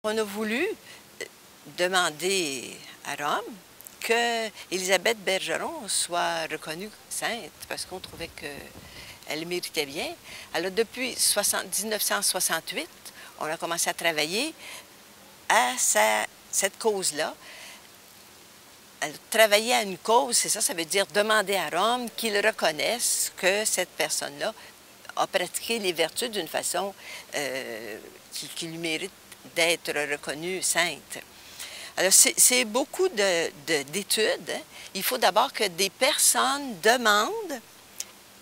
On a voulu demander à Rome que Élisabeth Bergeron soit reconnue sainte parce qu'on trouvait qu'elle méritait bien. Alors, depuis 1968, on a commencé à travailler à cette cause-là. Travailler à une cause, c'est ça, ça veut dire demander à Rome qu'ils reconnaissent que cette personne-là a pratiqué les vertus d'une façon qui lui mérite d'être reconnue sainte. Alors, c'est beaucoup d'études. Hein. Il faut d'abord que des personnes demandent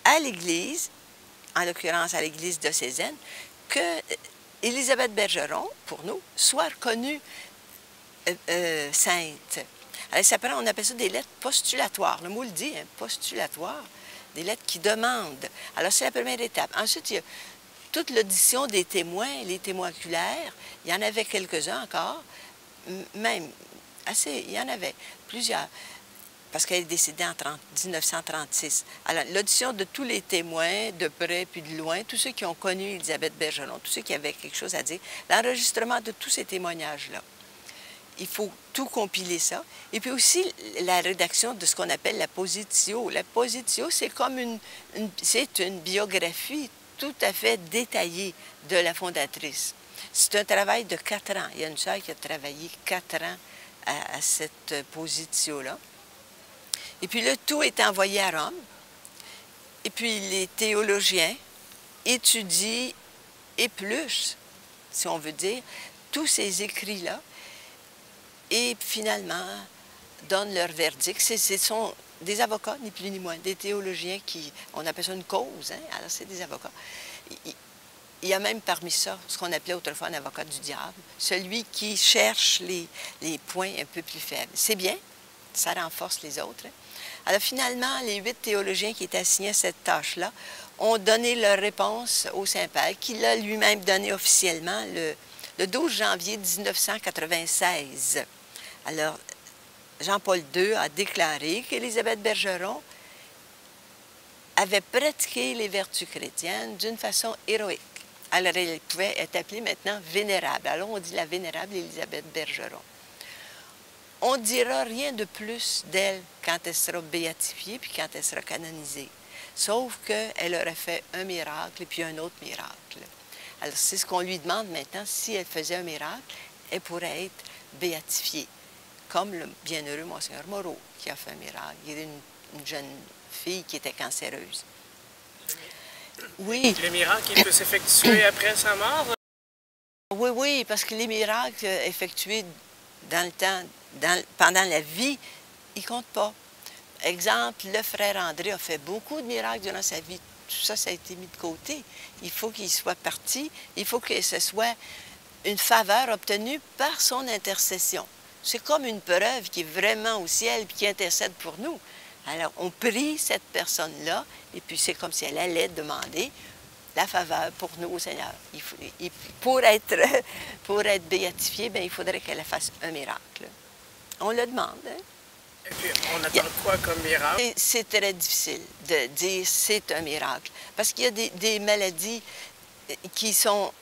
à l'Église, en l'occurrence à l'Église diocésaine, que Élisabeth Bergeron, pour nous, soit reconnue sainte. Alors, ça prend, on appelle ça des lettres postulatoires. Le mot le dit, hein, postulatoire, des lettres qui demandent. Alors, c'est la première étape. Ensuite, il y a toute l'audition des témoins, les témoins oculaires. Il y en avait quelques-uns encore, même assez, il y en avait plusieurs, parce qu'elle est décédée en 1936. Alors, l'audition de tous les témoins, de près puis de loin, tous ceux qui ont connu Élisabeth Bergeron, tous ceux qui avaient quelque chose à dire, l'enregistrement de tous ces témoignages-là. Il faut tout compiler ça. Et puis aussi, la rédaction de ce qu'on appelle la positio. La positio, c'est comme une biographie tout à fait détaillée de la fondatrice. C'est un travail de 4 ans. Il y a une sœur qui a travaillé 4 ans à cette positio-là. Et puis le tout est envoyé à Rome. Et puis les théologiens étudient, épluchent, si on veut dire, tous ces écrits-là. Et finalement, donnent leur verdict. Ce sont des avocats, ni plus ni moins, des théologiens qui, on appelle ça une cause, hein? Alors c'est des avocats. Il y a même parmi ça ce qu'on appelait autrefois un avocat du diable, celui qui cherche les points un peu plus faibles. C'est bien, ça renforce les autres. Hein? Alors finalement, les 8 théologiens qui étaient assignés à cette tâche-là ont donné leur réponse au Saint-Père, qui l'a lui-même donné officiellement le 12 janvier 1996. Alors, Jean-Paul II a déclaré qu'Élisabeth Bergeron avait pratiqué les vertus chrétiennes d'une façon héroïque. Alors, elle pouvait être appelée maintenant vénérable. Alors, on dit la vénérable Élisabeth Bergeron. On ne dira rien de plus d'elle quand elle sera béatifiée puis quand elle sera canonisée. Sauf qu'elle aurait fait un miracle et puis un autre miracle. Alors, c'est ce qu'on lui demande maintenant. Si elle faisait un miracle, elle pourrait être béatifiée. Comme le bienheureux Monseigneur Moreau, qui a fait un miracle. Il y a une jeune fille qui était cancéreuse. Oui. Le miracle, il peut s'effectuer après sa mort? Oui, oui, parce que les miracles effectués dans le temps, pendant la vie, ils ne comptent pas. Exemple, le frère André a fait beaucoup de miracles durant sa vie. Tout ça, ça a été mis de côté. Il faut qu'il soit parti. Il faut que ce soit une faveur obtenue par son intercession. C'est comme une preuve qui est vraiment au ciel et qui intercède pour nous. Alors, on prie cette personne-là, et puis c'est comme si elle allait demander la faveur pour nous au Seigneur. Pour être béatifiée, bien, il faudrait qu'elle fasse un miracle. On le demande. Hein? Et puis, on attend quoi comme miracle? C'est très difficile de dire c'est un miracle, parce qu'il y a des maladies qui sont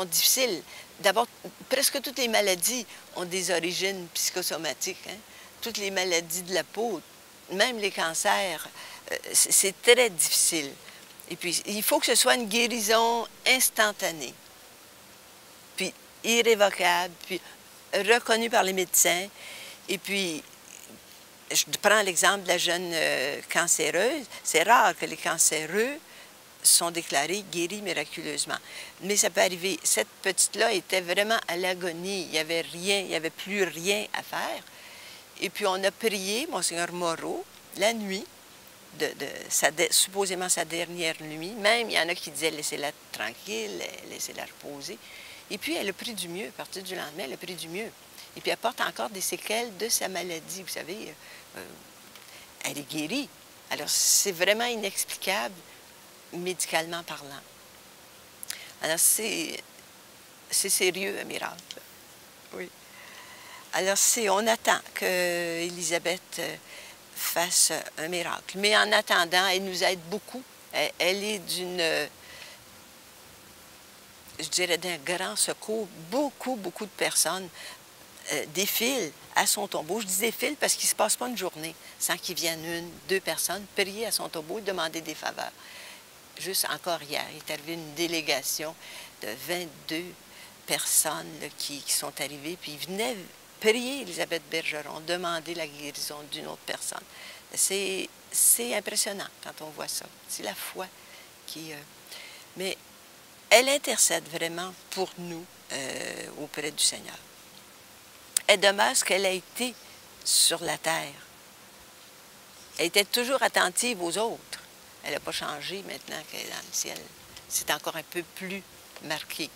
difficiles. D'abord, presque toutes les maladies ont des origines psychosomatiques. Hein? Toutes les maladies de la peau, même les cancers, c'est très difficile. Et puis, il faut que ce soit une guérison instantanée, puis irrévocable, puis reconnue par les médecins. Et puis, je prends l'exemple de la jeune cancéreuse. C'est rare que les cancéreux sont déclarés guéris miraculeusement. Mais ça peut arriver. Cette petite-là était vraiment à l'agonie. Il n'y avait rien, il n'y avait plus rien à faire. Et puis on a prié Monseigneur Moreau la nuit, supposément sa dernière nuit. Même, il y en a qui disaient laissez-la tranquille, laissez-la reposer. Et puis elle a pris du mieux. À partir du lendemain, elle a pris du mieux. Et puis elle porte encore des séquelles de sa maladie. Vous savez, elle est guérie. Alors c'est vraiment inexplicable médicalement parlant. Alors, c'est sérieux, un miracle. Oui. Alors, on attend qu'Élisabeth fasse un miracle. Mais en attendant, elle nous aide beaucoup. Elle est d'une... je dirais, d'un grand secours. Beaucoup de personnes défilent à son tombeau. Je dis défilent parce qu'il ne se passe pas une journée sans qu'il vienne 1, 2 personnes prier à son tombeau et demander des faveurs. Juste encore hier, il est arrivé une délégation de 22 personnes là, qui sont arrivées, puis ils venaient prier Élisabeth Bergeron, demander la guérison d'une autre personne. C'est impressionnant quand on voit ça. C'est la foi qui... mais elle intercède vraiment pour nous auprès du Seigneur. Elle demeure ce qu'elle a été sur la terre. Elle était toujours attentive aux autres. Elle n'a pas changé maintenant qu'elle est dans le ciel. C'est encore un peu plus marqué.